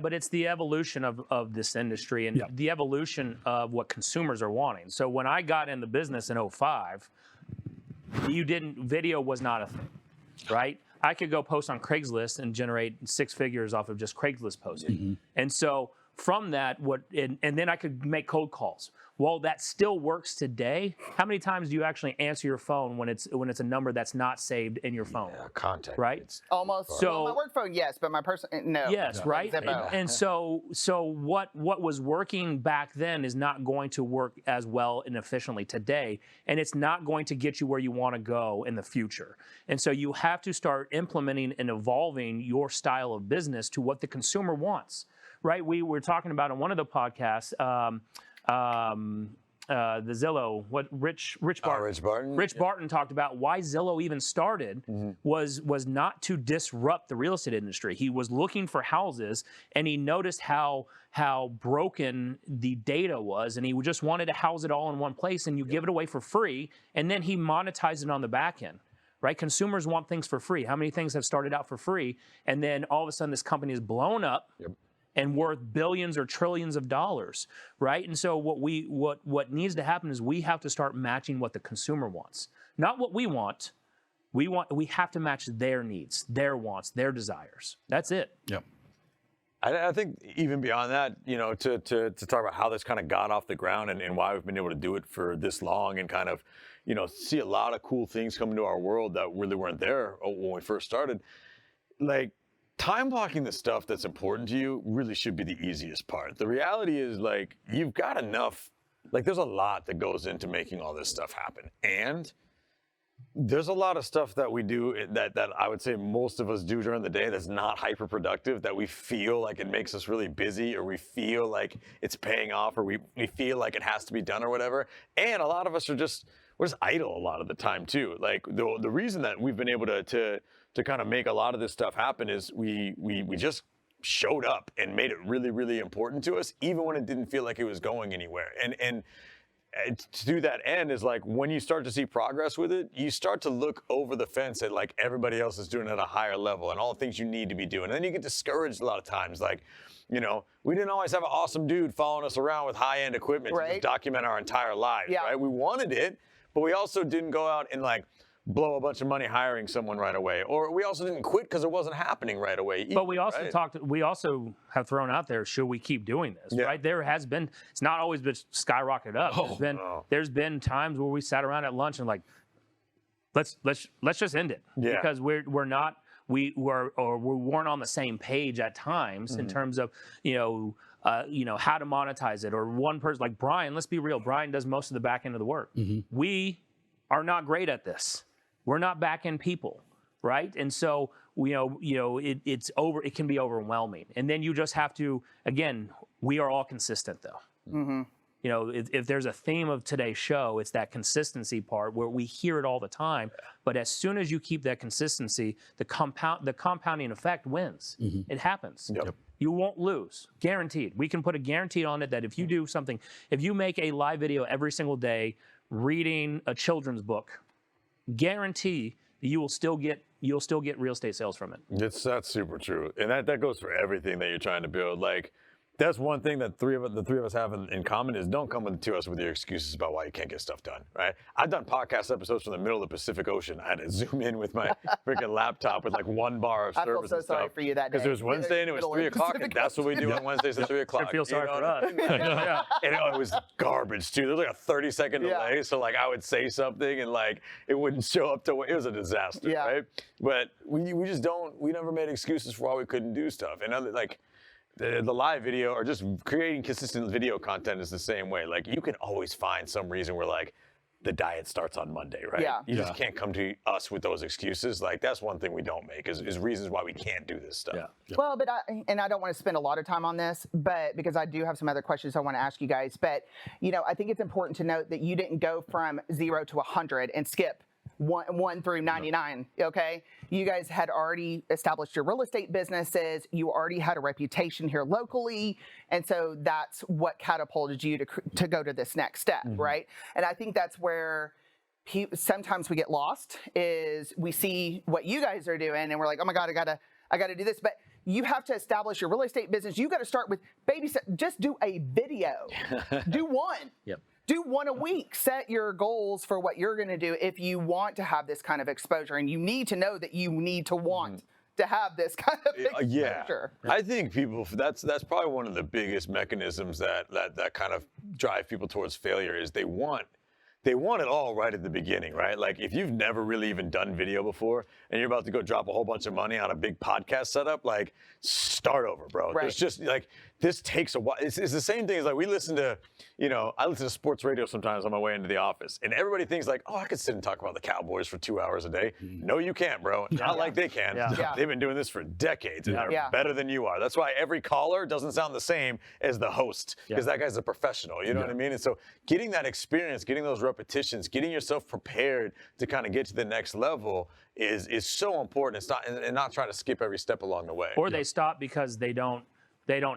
Speaker 5: but it's the evolution of this industry and the evolution of what consumers are wanting. So when I got in the business in 2005, video was not a thing, right? I could go post on Craigslist and generate 6 figures off of just Craigslist posting. And so from that, and then I could make cold calls. Well, that still works today. How many times do you actually answer your phone when it's a number that's not saved in your phone?
Speaker 3: Yeah, contact.
Speaker 5: Right?
Speaker 3: It's
Speaker 2: Almost.
Speaker 5: So-
Speaker 2: well, my work phone, yes, but my personal, no.
Speaker 5: Yes, right.
Speaker 2: Zippo.
Speaker 5: And so what was working back then is not going to work as well and efficiently today, and it's not going to get you where you want to go in the future. And so you have to start implementing and evolving your style of business to what the consumer wants. Right? We were talking about on one of the podcasts. The Zillow, what Rich Barton. Rich Barton talked about why Zillow even started was not to disrupt the real estate industry. He was looking for houses, and he noticed how broken the data was, and he just wanted to house it all in one place, and you give it away for free, and then he monetized it on the back end. Right? Consumers want things for free. How many things have started out for free, and then all of a sudden this company is blown up? And worth billions or trillions of dollars, right? And so what needs to happen is we have to start matching what the consumer wants, not what we want. We have to match their needs, their wants, their desires. That's it.
Speaker 4: Yep.
Speaker 3: I think even beyond that, to talk about how this kind of got off the ground and why we've been able to do it for this long and kind of, see a lot of cool things come into our world that really weren't there when we first started. Like, time blocking the stuff that's important to you really should be the easiest part. The reality is, like, you've got enough, like, there's a lot that goes into making all this stuff happen. And there's a lot of stuff that we do that I would say most of us do during the day that's not hyper productive, that we feel like it makes us really busy, or we feel like it's paying off, or we feel like it has to be done or whatever. And a lot of us we're just idle a lot of the time too. Like the reason that we've been able to kind of make a lot of this stuff happen is we just showed up and made it really, really important to us, even when it didn't feel like it was going anywhere. And to that end is, like, when you start to see progress with it, you start to look over the fence at, like, everybody else is doing it at a higher level and all the things you need to be doing. And then you get discouraged a lot of times. Like, we didn't always have an awesome dude following us around with high-end equipment to just document our entire lives, right? We wanted it, but we also didn't go out and, like, blow a bunch of money hiring someone right away. Or we also didn't quit because it wasn't happening right away either,
Speaker 5: but we also we also have thrown out there, should we keep doing this, right? There has been, it's not always been skyrocketed up. There's been times where we sat around at lunch and, like, let's just end it. Because we weren't on the same page at times in terms of, how to monetize it. Or one person like Brian, let's be real, Brian does most of the back end of the work. We are not great at this. We're not back-end people, right? And so, it can be overwhelming. And then you just have to, again, we are all consistent though. If there's a theme of today's show, it's that consistency part where we hear it all the time. But as soon as you keep that consistency, the compounding effect wins. It happens. You won't lose, guaranteed. We can put a guarantee on it that if you do something, if you make a live video every single day reading a children's book, guarantee you'll still get real estate sales from it.
Speaker 3: That's super true, and that goes for everything that you're trying to build. Like, that's one thing that the three of us have in common is don't come to us with your excuses about why you can't get stuff done, right? I've done podcast episodes from the middle of the Pacific Ocean. I had to zoom in with my freaking laptop with, like, 1 bar of service.
Speaker 2: I feel so sorry for you that day.
Speaker 3: Because it was Wednesday and it was 3 o'clock, and that's what we do on Wednesdays at 3 o'clock.
Speaker 5: I feel sorry for us.
Speaker 3: And it was garbage too. There was like a 30-second delay, so, like, I would say something and, like, it wouldn't show up to. It was a disaster, right? But we never made excuses for why we couldn't do stuff. And like, the live video or just creating consistent video content is the same way. Like, you can always find some reason where, like, the diet starts on Monday, right? You just can't come to us with those excuses. Like, that's one thing we don't make is reasons why we can't do this stuff.
Speaker 2: Well, but I don't want to spend a lot of time on this, but because I do have some other questions I want to ask you guys. But, I think it's important to note that you didn't go from 0 to 100 and skip 1 through 99, okay? You guys had already established your real estate businesses. You already had a reputation here locally. And so that's what catapulted you to go to this next step, right? And I think that's where sometimes we get lost, is we see what you guys are doing and we're like, oh my God, I gotta do this. But you have to establish your real estate business. You got to start with baby steps. Just do a video. Do one. Do 1 a week. Set your goals for what you're going to do if you want to have this kind of exposure. And you need to know that you need to want to have this kind of
Speaker 3: Yeah,
Speaker 2: exposure.
Speaker 3: I think people that's probably one of the biggest mechanisms that kind of drive people towards failure is they want it all right at the beginning, right? Like if you've never really even done video before and you're about to go drop a whole bunch of money on a big podcast setup, like start over, bro.
Speaker 2: Right.
Speaker 3: There's just like, this takes a while. It's the same thing as like we listen to, I listen to sports radio sometimes on my way into the office and everybody thinks like, oh, I could sit and talk about the Cowboys for 2 hours a day. No, you can't, bro. Not like they can.
Speaker 2: Yeah.
Speaker 3: They've been doing this for decades and they're
Speaker 2: Yeah.
Speaker 3: better than you are. That's why every caller doesn't sound the same as the host because that guy's a professional, you know what I mean? And so getting that experience, getting those repetitions, getting yourself prepared to kind of get to the next level is so important. It's not, and not trying to skip every step along the way.
Speaker 5: Or they stop because they don't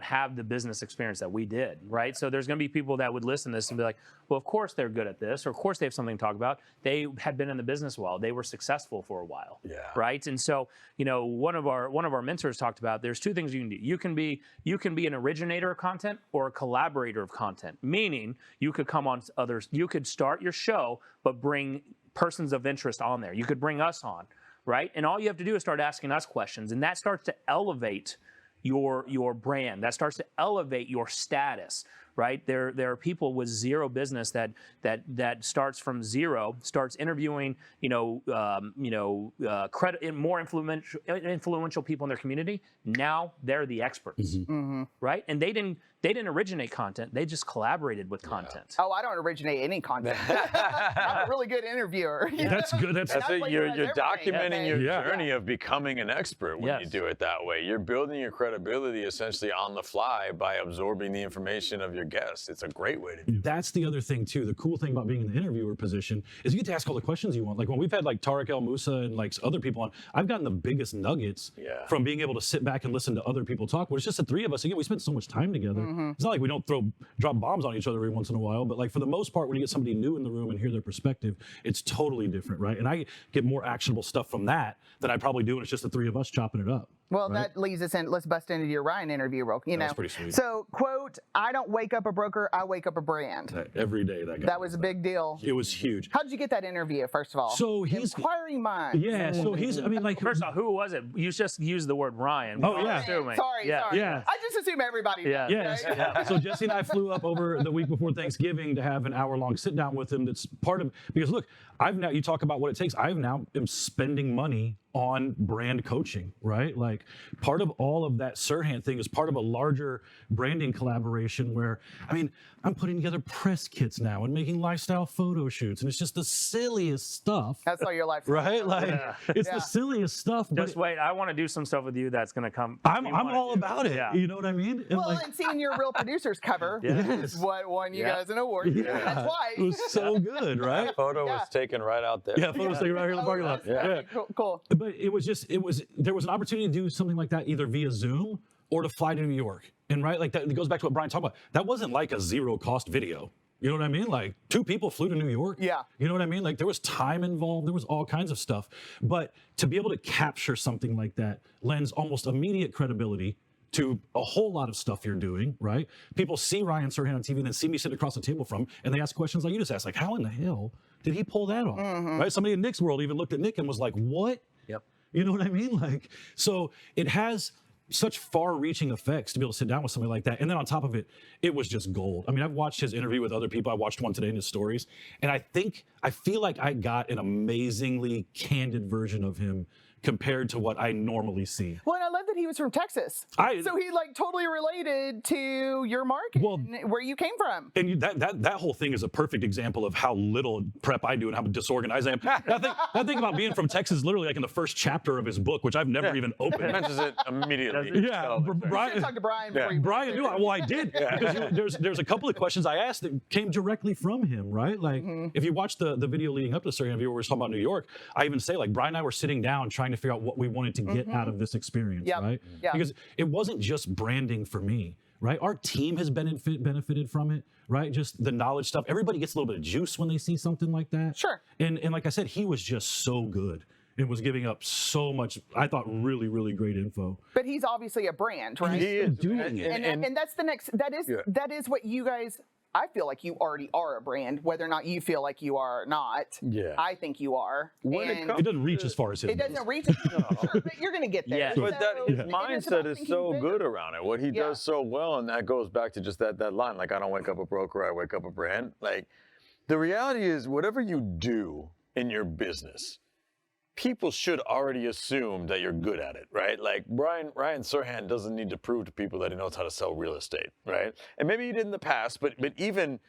Speaker 5: have the business experience that we did, right? So there's going to be people that would listen to this and be like, well, of course they're good at this, or of course they have something to talk about. They had been in the business a while. They were successful for a while, right? And so, one of our mentors talked about there's two things you can do. You can be an originator of content or a collaborator of content, meaning you could come on others. You could start your show, but bring persons of interest on there. You could bring us on, right? And all you have to do is start asking us questions, and that starts to elevate your brand. That starts to elevate your status, right? There are people with zero business that starts from zero, starts interviewing, more influential people in their community. Now they're the experts, right? And they didn't originate content. They just collaborated with content.
Speaker 2: Oh, I don't originate any content. I'm a really good interviewer.
Speaker 4: That's good. That's
Speaker 3: it. You're documenting your
Speaker 4: Yeah.
Speaker 3: journey of becoming an expert when you do it that way. You're building your credibility essentially on the fly by absorbing the information of your guests. It's a great way to do it.
Speaker 4: That's the other thing too. The cool thing about being in the interviewer position is you get to ask all the questions you want. Like when we've had like Tariq El Moussa and like other people on, I've gotten the biggest nuggets from being able to sit back and listen to other people talk. Where it's just the three of us. Again, we spend so much time together. It's not like we don't drop bombs on each other every once in a while, but like for the most part, when you get somebody new in the room and hear their perspective, it's totally different, right? And I get more actionable stuff from that than I probably do when it's just the three of us chopping it up.
Speaker 2: Well,
Speaker 4: right?
Speaker 2: that leads us in. Let's bust into your Ryan interview,
Speaker 4: That's pretty sweet.
Speaker 2: So, quote, I don't wake up a broker, I wake up a brand.
Speaker 4: Every day that guy.
Speaker 2: That was a big deal.
Speaker 4: It was huge.
Speaker 2: How did you get that interview, first of all?
Speaker 4: So he's
Speaker 2: Inquiring minds.
Speaker 4: Yeah. So he's. I mean, like.
Speaker 5: First off, who was it? You just used the word Ryan.
Speaker 4: Oh, yeah.
Speaker 5: Assuming.
Speaker 2: Sorry.
Speaker 4: Yeah.
Speaker 2: I just assume everybody
Speaker 5: Yeah.
Speaker 2: does,
Speaker 4: Yes.
Speaker 2: right?
Speaker 4: So Jesse and I flew up over the week before Thanksgiving to have an hour-long sit-down with him. That's part of, because look, you talk about what it takes. I now am spending money on brand coaching, right? Like part of all of that Sirhan thing is part of a larger branding collaboration where, I mean, I'm putting together press kits now and making lifestyle photo shoots, and it's just the silliest stuff.
Speaker 2: That's all your life.
Speaker 4: Right? Like it's the silliest stuff. But
Speaker 5: Just wait. I want to do some stuff with you that's going to come.
Speaker 4: I'm all about it.
Speaker 5: Yeah.
Speaker 4: You know what I mean? And
Speaker 2: Well,
Speaker 4: like,
Speaker 2: and seeing your Real Producers cover is what won you guys an award. That's why.
Speaker 4: it was so good, right?
Speaker 3: That photo was taken right out there.
Speaker 4: Yeah, photos taken right here in the parking lot.
Speaker 2: Yeah. Cool.
Speaker 4: But there was an opportunity to do something like that either via Zoom or to fly to New York. And right, like that, it goes back to what Brian talked about. That wasn't like a zero cost video. You know what I mean? Like 2 people flew to New York.
Speaker 2: Yeah.
Speaker 4: You know what I mean? Like there was time involved. There was all kinds of stuff. But to be able to capture something like that lends almost immediate credibility to a whole lot of stuff you're doing, right? People see Ryan Sirhan on TV and then see me sitting across the table from him and they ask questions like you just asked, like how in the hell did he pull that off, right? Somebody in Nick's world even looked at Nick and was like, what?
Speaker 5: Yep.
Speaker 4: You know what I mean? Like, so it has such far-reaching effects to be able to sit down with somebody like that. And then on top of it, it was just gold. I mean, I've watched his interview with other people. I watched one today in his stories. And I feel like I got an amazingly candid version of him compared to what I normally see.
Speaker 2: Well, and I love that he was from Texas. So he like totally related to your market, where you came from.
Speaker 4: And that whole thing is a perfect example of how little prep I do and how disorganized I am. That thing about being from Texas is literally like in the first chapter of his book, which I've never even opened.
Speaker 3: He mentions it immediately.
Speaker 4: Yeah,
Speaker 2: Brian, talk to Brian before you
Speaker 4: Brian knew. Well, I did because there's a couple of questions I asked that came directly from him, right? Like if you watch the video leading up to the Sirhan interview where we were talking about New York, I even say like Brian and I were sitting down trying to figure out what we wanted to get out of this experience, right?
Speaker 2: Yeah.
Speaker 4: Because it wasn't just branding for me, right? Our team has benefited from it, right? Just the knowledge stuff. Everybody gets a little bit of juice when they see something like that.
Speaker 2: Sure.
Speaker 4: And like I said, he was just so good. It was giving up so much, I thought, really, really great info.
Speaker 2: But he's obviously a brand, right?
Speaker 3: He is
Speaker 4: doing it.
Speaker 2: And that's the next. That is what you guys I feel like you already are a brand, whether or not you feel like you are or not.
Speaker 3: Yeah.
Speaker 2: I think you are.
Speaker 4: It doesn't reach as far as his
Speaker 2: It doesn't reach, sure, but you're going to get there.
Speaker 5: Yeah.
Speaker 3: But his
Speaker 2: it
Speaker 3: mindset
Speaker 2: about
Speaker 3: is
Speaker 2: thinking
Speaker 3: so
Speaker 2: bigger.
Speaker 3: good around it. What he does so well, and that goes back to just that line, like, I don't wake up a broker, I wake up a brand. Like, the reality is, whatever you do in your business, people should already assume that you're good at it, right? Like, Ryan Serhant doesn't need to prove to people that he knows how to sell real estate, right? And maybe he did in the past, but even,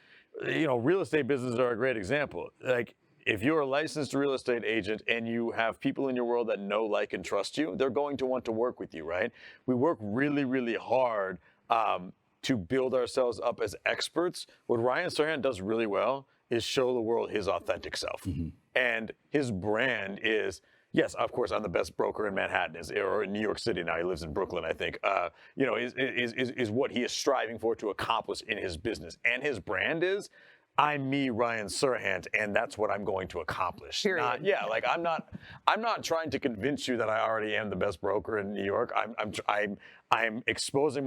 Speaker 3: real estate businesses are a great example. Like, if you're a licensed real estate agent and you have people in your world that know, like, and trust you, they're going to want to work with you, right? We work really, really hard to build ourselves up as experts. What Ryan Serhant does really well is show the world his authentic self. Mm-hmm. And his brand is, yes, of course, I'm the best broker in Manhattan, or in New York City now. He lives in Brooklyn, I think. Is what he is striving for to accomplish in his business. And his brand is, I'm me, Ryan Serhant, and that's what I'm going to accomplish.
Speaker 2: Period.
Speaker 3: I'm not trying to convince you that I already am the best broker in New York. I'm exposing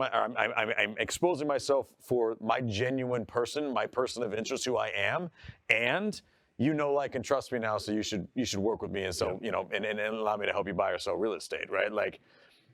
Speaker 3: myself for my genuine person, my person of interest, who I am, and like, and trust me now, so you should work with me, and so and allow me to help you buy or sell real estate, right? Like,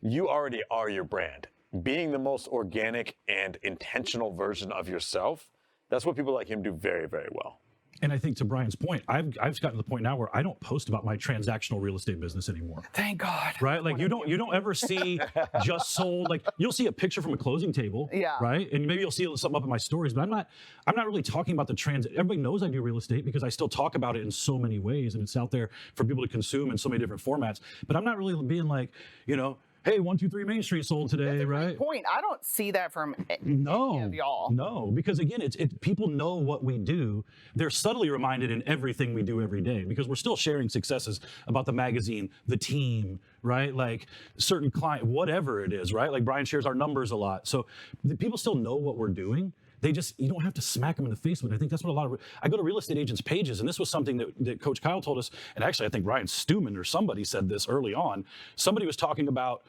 Speaker 3: you already are your brand. Being the most organic and intentional version of yourself. That's what people like him do very, very well.
Speaker 4: And I think, to Brian's point, I've gotten to the point now where I don't post about my transactional real estate business anymore.
Speaker 2: Thank God.
Speaker 4: Right? Like, you don't ever see just sold. Like, you'll see a picture from a closing table.
Speaker 2: Yeah.
Speaker 4: Right? And maybe you'll see something up in my stories, but I'm not really talking about the Everybody knows I do real estate because I still talk about it in so many ways, and it's out there for people to consume in so many different formats. But I'm not really being like, hey, 123 Main Street sold today,
Speaker 2: That's a
Speaker 4: right?
Speaker 2: great point. I don't see that from any of y'all.
Speaker 4: No, because again, it's people know what we do. They're subtly reminded in everything we do every day, because we're still sharing successes about the magazine, the team, right? Like, certain client, whatever it is, right? Like, Brian shares our numbers a lot. So the people still know what we're doing. You don't have to smack them in the face with it. I think that's what I go to real estate agents' pages, and this was something that Coach Kyle told us, and actually I think Ryan Stewman or somebody said this early on. Somebody was talking about,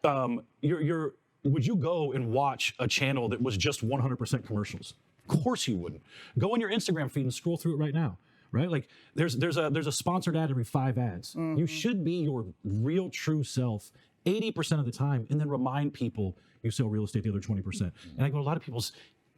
Speaker 4: would you go and watch a channel that was just 100% commercials? Of course you wouldn't. Go on your Instagram feed and scroll through it right now. Right? Like, there's a sponsored ad every 5 ads. Mm-hmm. You should be your real, true self 80% of the time, and then remind people you sell real estate the other 20%. And I go, a lot of people's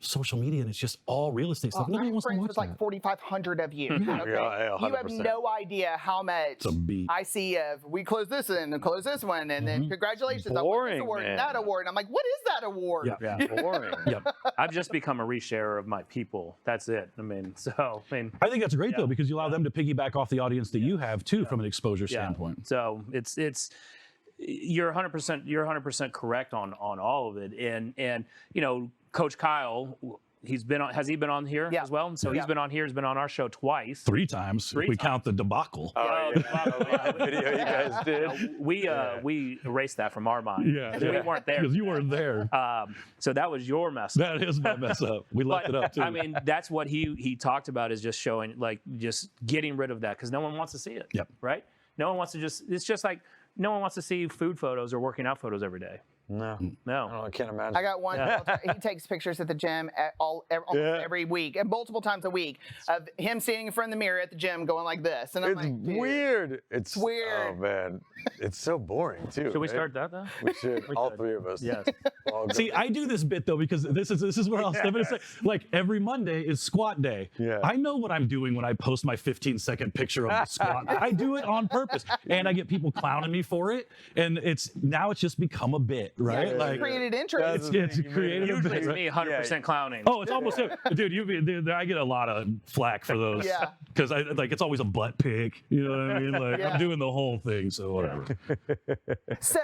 Speaker 4: social media, and it's just all real estate stuff. Nobody wants to watch
Speaker 2: there's like 4,500 of you. Okay?
Speaker 3: Yeah,
Speaker 2: you have no idea how much I see of, we close this and close this one, and then congratulations,
Speaker 3: Boring,
Speaker 2: I won this award and that award. And I'm like, what is that award?
Speaker 5: Yeah.
Speaker 3: Boring.
Speaker 4: Yep.
Speaker 5: I've just become a resharer of my people. That's it. I
Speaker 4: think that's great though, because you allow them to piggyback off the audience that you have too, from an exposure standpoint.
Speaker 5: So it's you're 100% correct on all of it, and Coach Kyle, has he been on here as well? And so he's been on here, he's been on our show twice.
Speaker 4: 3 times, if we count the debacle.
Speaker 3: The video you guys did.
Speaker 5: We erased that from our mind.
Speaker 4: Yeah.
Speaker 5: We weren't there.
Speaker 4: Because you weren't there.
Speaker 5: So that was your mess up.
Speaker 4: That is my mess up. We left it up too.
Speaker 5: I mean, that's what he talked about, is just showing, like, just getting rid of that, because no one wants to see it.
Speaker 4: Yep.
Speaker 5: Right? No one wants to it's just like, no one wants to see food photos or working out photos every day.
Speaker 3: No. I can't imagine.
Speaker 2: I got one. He takes pictures at the gym almost every week, and multiple times a week, of him standing in front of the mirror at the gym going like this. And I'm like,
Speaker 3: weird. It's
Speaker 2: weird.
Speaker 3: Oh man, it's so boring too.
Speaker 5: Should we start that though?
Speaker 3: We should. All 3 of us.
Speaker 5: Yes.
Speaker 4: See, I do this bit though, because this is where I'll step in and say, like, every Monday is squat day.
Speaker 3: Yeah.
Speaker 4: I know what I'm doing when I post my 15-second picture of the squat. I do it on purpose, and I get people clowning me for it, and it's just become a bit, right?
Speaker 2: Yeah,
Speaker 4: like,
Speaker 2: created interest.
Speaker 4: It's created a
Speaker 5: Usually
Speaker 4: bit.
Speaker 5: it's me 100% clowning.
Speaker 4: Oh, it's almost dude. I get a lot of flack for those.
Speaker 2: Yeah.
Speaker 4: Because it's always a butt pic. You know what I mean? Like, I'm doing the whole thing, so whatever.
Speaker 2: So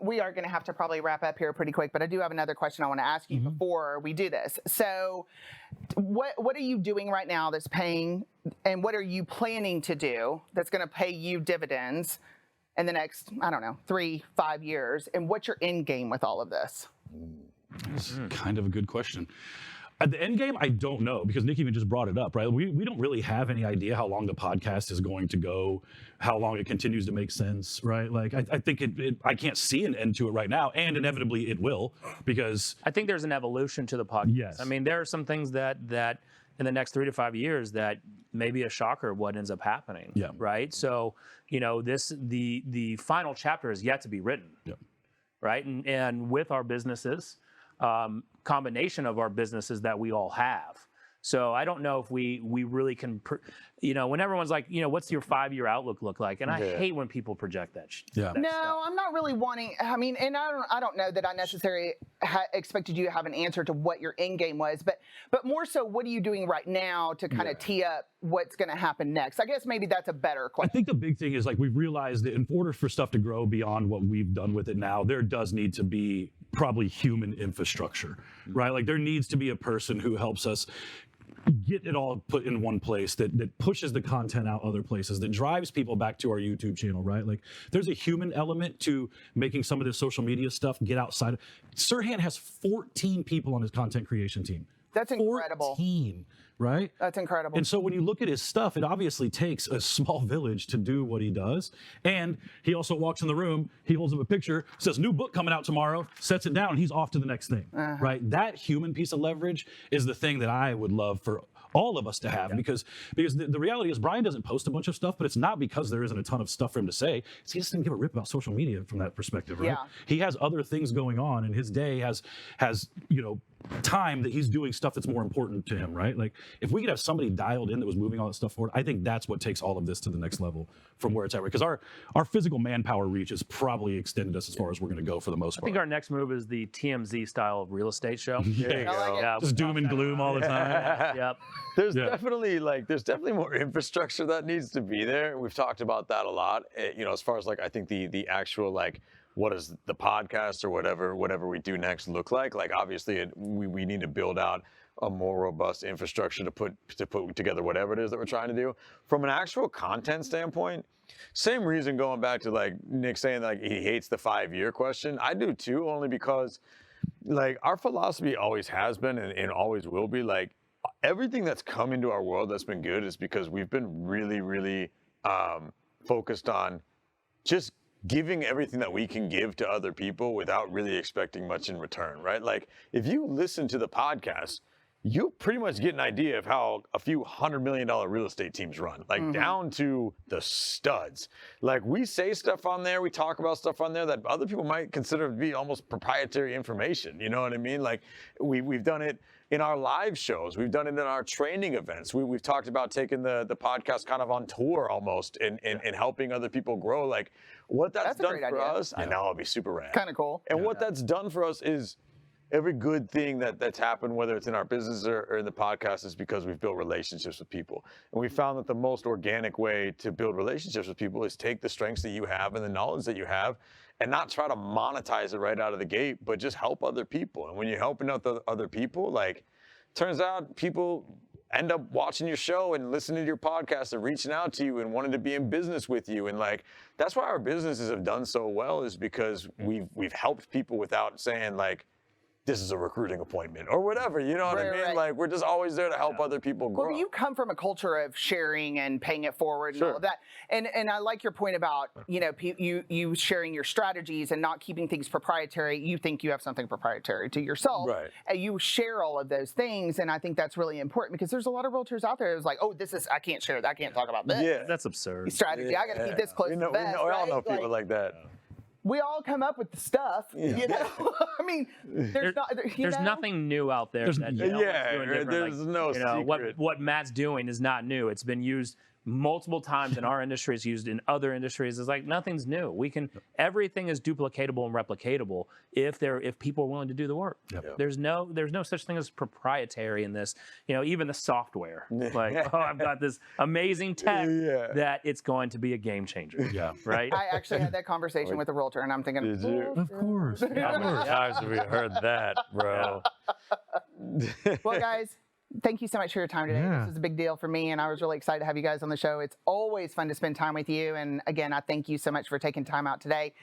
Speaker 2: we are going to have to probably wrap up here pretty quick, but I do have another question I want to ask you before we do this. So what are you doing right now that's paying, and what are you planning to do that's going to pay you dividends in the next, 3-5 years? And what's your end game with all of this?
Speaker 4: That's kind of a good question. At the end game, I don't know, because Nick even just brought it up, right? We don't really have any idea how long the podcast is going to go, how long it continues to make sense, right? Like, I think I can't see an end to it right now, and inevitably it will, because
Speaker 5: I think there's an evolution to the podcast.
Speaker 4: Yes.
Speaker 5: I mean, there are some things that in the next 3 to 5 years that may be a shocker of what ends up happening.
Speaker 4: Yeah.
Speaker 5: Right. So, the final chapter is yet to be written.
Speaker 4: Yeah.
Speaker 5: Right. And with our businesses, combination of our businesses that we all have. So I don't know if we really can, when everyone's like, what's your 5-year outlook look like? And I hate when people project that.
Speaker 4: Yeah.
Speaker 2: No, I'm not really wanting. I mean, and I don't know that I necessarily expected you to have an answer to what your end game was, but more so, what are you doing right now to kind of tee up what's going to happen next? I guess maybe that's a better question.
Speaker 4: I think the big thing is, like, we've realized that in order for stuff to grow beyond what we've done with it now, there does need to be probably human infrastructure, right? Like, there needs to be a person who helps us get it all put in one place, that pushes the content out other places, that drives people back to our YouTube channel, right? Like, there's a human element to making some of this social media stuff get outside. Sirhan has 14 people on his content creation team.
Speaker 2: That's incredible.
Speaker 4: 14, right?
Speaker 2: That's incredible.
Speaker 4: And so when you look at his stuff, it obviously takes a small village to do what he does. And he also walks in the room, he holds up a picture, says, new book coming out tomorrow, sets it down, and he's off to the next thing, right? That human piece of leverage is the thing that I would love for all of us to have, because the reality is Brian doesn't post a bunch of stuff, but it's not because there isn't a ton of stuff for him to say. He just didn't give a rip about social media from that perspective, right?
Speaker 2: Yeah.
Speaker 4: He has other things going on, and his day has time that he's doing stuff that's more important to him, right? Like, if we could have somebody dialed in that was moving all that stuff forward, I think that's what takes all of this to the next level from where it's at, because our physical manpower reach has probably extended us as far as we're going to go for the most part.
Speaker 5: I think our next move is the TMZ style real estate show.
Speaker 2: Yeah.
Speaker 4: Just doom and gloom all the time.
Speaker 5: Yep.
Speaker 3: There's definitely more infrastructure that needs to be there. We've talked about that a lot. As far as, like, I think the actual, like, what does the podcast or whatever we do next look like? Like, obviously we need to build out a more robust infrastructure to put together whatever it is that we're trying to do. From an actual content standpoint, same reason, going back to, like, Nick saying, like, he hates the 5-year question. I do too, only because, like, our philosophy always has been and always will be, like, everything that's come into our world that's been good is because we've been really, really focused on just giving everything that we can give to other people without really expecting much in return, right? Like, if you listen to the podcast, you pretty much get an idea of how a few $100 million real estate teams run, like down to the studs. Like, we say stuff on there, we talk about stuff on there that other people might consider to be almost proprietary information. You know what I mean? Like, we've done it in our live shows. We've done it in our training events. We've talked about taking the podcast kind of on tour almost and helping other people grow. Like, what that's done for us, I know it'll be super rad.
Speaker 2: Kind of cool.
Speaker 3: And what that's done for us is every good thing that's happened, whether it's in our business or in the podcast, is because we've built relationships with people. And we found that the most organic way to build relationships with people is take the strengths that you have and the knowledge that you have and not try to monetize it right out of the gate, but just help other people. And when you're helping out the other people, like, turns out people end up watching your show and listening to your podcast and reaching out to you and wanting to be in business with you. And, like, that's why our businesses have done so well, is because we've helped people without saying, like, this is a recruiting appointment or whatever, you know what I mean?
Speaker 2: Right.
Speaker 3: Like, we're just always there to help other people grow.
Speaker 2: Well, you come from a culture of sharing and paying it forward and all of that. And I like your point about, you sharing your strategies and not keeping things proprietary. You think you have something proprietary to yourself.
Speaker 3: Right.
Speaker 2: And you share all of those things. And I think that's really important, because there's a lot of realtors out there who's like, oh, I can't share that. I can't talk about this.
Speaker 3: Yeah.
Speaker 5: That's absurd.
Speaker 2: Strategy. I got to keep this close to the vest.
Speaker 3: We all know
Speaker 2: right?
Speaker 3: people like that.
Speaker 2: We all come up with the stuff, you know. I mean, there's
Speaker 5: nothing new out there. There's
Speaker 3: no secret.
Speaker 5: What Matt's doing is not new. It's been used multiple times in our industry. It's used in other industries. It's like, nothing's new. Everything is duplicatable and replicatable if people are willing to do the work.
Speaker 4: Yep.
Speaker 5: There's no such thing as proprietary in this. Even the software. Like, I've got this amazing tech that it's going to be a game changer.
Speaker 4: Yeah.
Speaker 5: Right?
Speaker 2: I actually had that conversation with a realtor, and I'm thinking,
Speaker 3: Did you?
Speaker 4: Of course.
Speaker 3: How many times have we heard that, bro?
Speaker 2: Well, guys, thank you so much for your time today.
Speaker 4: Yeah.
Speaker 2: This was a big deal for me, and I was really excited to have you guys on the show. It's always fun to spend time with you. And again, I thank you so much for taking time out today.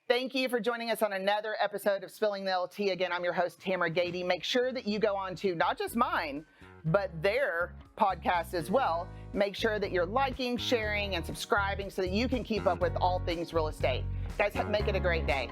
Speaker 2: Thank you for joining us on another episode of Spilling the LT. Again, I'm your host, Tamera Gaede. Make sure that you go on to not just mine, but their podcast as well. Make sure that you're liking, sharing, and subscribing so that you can keep up with all things real estate. Guys, make it a great day.